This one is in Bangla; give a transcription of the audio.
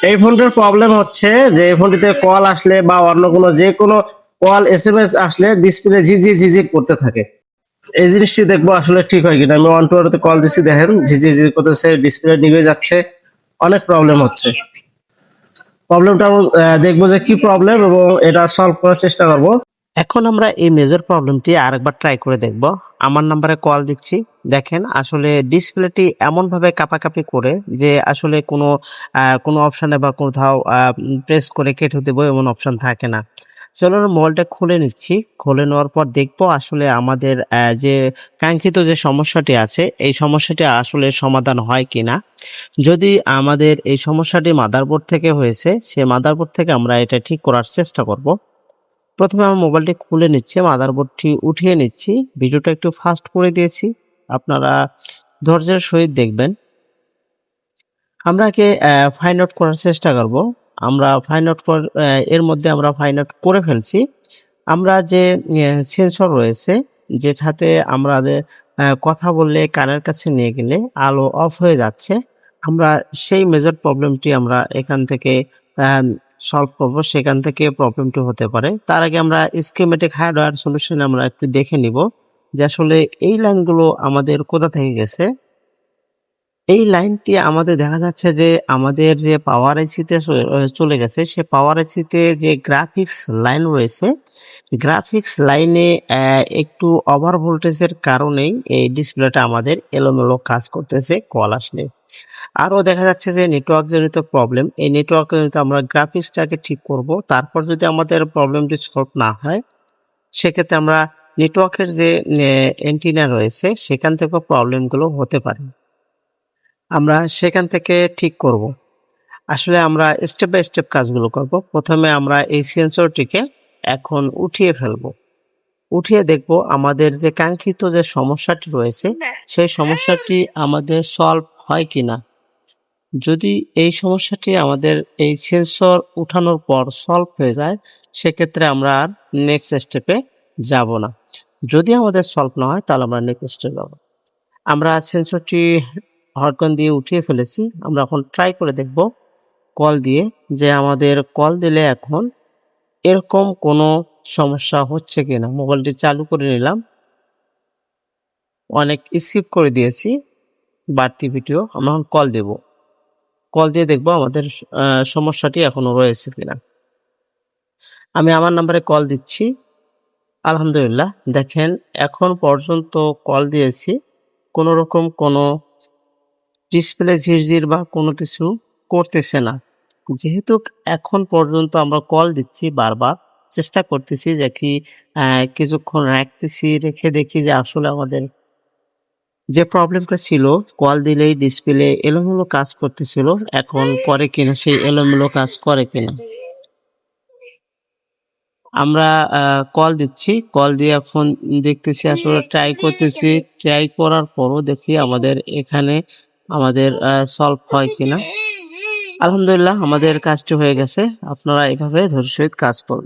এই ফোনটার প্রবলেম হচ্ছে যে এই ফোনটিতে কল আসলে বা অন্য কোনো যে কোনো কল এসএমএস আসলে ডিসপ্লে ঝিঝি ঝিঝি করতে থাকে। এই জিনিসটি দেখবো আসলে ঠিক হয় কিনা। আমি ওয়ান টু তে কল দিচ্ছি, দেখেন ঝিঝি ঝিঝি করতেছে, ডিসপ্লে নিভে যাচ্ছে, অনেক প্রবলেম হচ্ছে। প্রবলেমটা দেখবো যে কি প্রবলেম এবং এটা সলভ করার চেষ্টা করব। এখন আমরা এই মেজর প্রবলেমটি আরেকবার ট্রাই করে দেখব। আমার নাম্বারে কল দিচ্ছি, দেখেন আসলে ডিসপ্লেটি এমন ভাবে কাঁপাকাঁপি করে যে আসলে কোনো অপশনে বা কোথাও প্রেস করে কেটে দেবো এমন অপশন থাকে না। চলুন মোবাইলটা খুলে নিচ্ছি। খুলে নেওয়ার পর দেখবো আসলে আমাদের যে কাঙ্ক্ষিত যে সমস্যাটি আছে এই সমস্যাটি আসলে সমাধান হয় কিনা। যদি আমাদের এই সমস্যাটি মাদারবোর্ড থেকে হয়েছে, সে মাদারবোর্ড থেকে আমরা এটা ঠিক করার চেষ্টা করব। প্রথমে আমার মোবাইলটি খুলে নিচ্ছে, মাদারবোর্ডটি উঠিয়ে নিচ্ছি। ভিডিওটা একটু ফাস্ট করে দিয়েছি, আপনারা ধৈর্যের সহিত দেখবেন। আমরা একে ফাইন্ড আউট করার চেষ্টা করব। আমরা ফাইন্ড আউট এর মধ্যে আমরা ফাইন্ড আউট করে ফেলছি। আমরা যে সেন্সর রয়েছে যেটাতে আমাদের কথা বললে কানের কাছে নিয়ে গেলে আলো অফ হয়ে যাচ্ছে, আমরা সেই মেজর প্রবলেমটি আমরা এখান থেকে সলভ করব। সেখান থেকে প্রবলেমটি হতে পারে। তার আগে আমরা স্কিমেটিক হার্ডওয়্যার সলিউশন আমরা একটু দেখে নিব যে আসলে এই লাইনগুলো আমাদের কোথা থেকে গেছে। এই লাইনটি আমাদের দেখা যাচ্ছে যে আমাদের যে পাওয়ার আইসিতে চলে গেছে, সে পাওয়ার আইসিতে যে গ্রাফিক্স লাইন রয়েছে, গ্রাফিক্স লাইনে একটু ওভার ভোল্টেজের কারণেই এই ডিসপ্লেটা আমাদের এলোমেলো কাজ করতেছে কল আসলে। আরও দেখা যাচ্ছে যে নেটওয়ার্ক জনিত প্রবলেম, এই নেটওয়ার্ক জনিত আমরা গ্রাফিক্সটাকে ঠিক করব। তারপর যদি আমাদের প্রবলেমটি সলভ না হয়, সেক্ষেত্রে আমরা নেটওয়ার্কের যে এন্টিনা রয়েছে সেখান থেকেও প্রবলেমগুলো হতে পারে, আমরা সেখান থেকে ঠিক করব। আসলে আমরা স্টেপ বাই স্টেপ কাজগুলো করব। প্রথমে আমরা এই সেন্সরটিকে এখন উঠিয়ে ফেলব। উঠিয়ে দেখব আমাদের যে কাঙ্ক্ষিত যে সমস্যাটি রয়েছে সেই সমস্যাটি আমাদের সলভ হয় কিনা। যদি এই সমস্যাটি আমাদের এই সেন্সর উঠানোর পর সলভ হয়ে যায়, সেক্ষেত্রে আমরা আর নেক্সট স্টেপে যাব না। যদি আমাদের সলভ না হয় তাহলে আমরা নেক্সট স্টেপে যাব। আমরা সেন্সরটি হটগন দিয়ে উঠিয়ে ফেলেছি। আমরা এখন ট্রাই করে দেখব কল দিয়ে, যে আমাদের কল দিলে এখন এরকম কোনো সমস্যা হচ্ছে কিনা। মোবাইলটি চালু করে নিলাম, অনেক স্কিপ করে দিয়েছি বাড়তি ভিডিও। আমরা এখন কল দেব, কল দিয়ে দেখব আমাদের সমস্যাটি এখনো রয়েছে কিনা। আমি আমার নাম্বারে কল দিচ্ছি। আলহামদুলিল্লাহ, দেখেন এখন পর্যন্ত কল দিয়েছি, কোনো রকম কোনো ডিসপ্লে ঝিরঝির বা কোনো কিছু করতেছে না। যেহেতু এখন পর্যন্ত আমরা কল দিচ্ছি, বারবার চেষ্টা করতেছি যে কি কিছুক্ষণ রাখতেছি, রেখে দেখি যে আসলে আমাদের যে প্রবলেমটা ছিল কল দিলেই ডিসপ্লে এলোমেলো কাজ করতেছিল, এখন করে কিনা, সেই এলোমেলো কাজ করে কিনা। আমরা কল দিচ্ছি, কল দিয়ে এখন দেখতেছি, আসলে ট্রাই করতেছি। ট্রাই করার পরও দেখি আমাদের এখানে আমাদের সলভ হয় কিনা। আলহামদুলিল্লাহ, আমাদের কাজটি হয়ে গেছে। আপনারা এভাবে ধৈর্যের সহিত কাজ করবেন।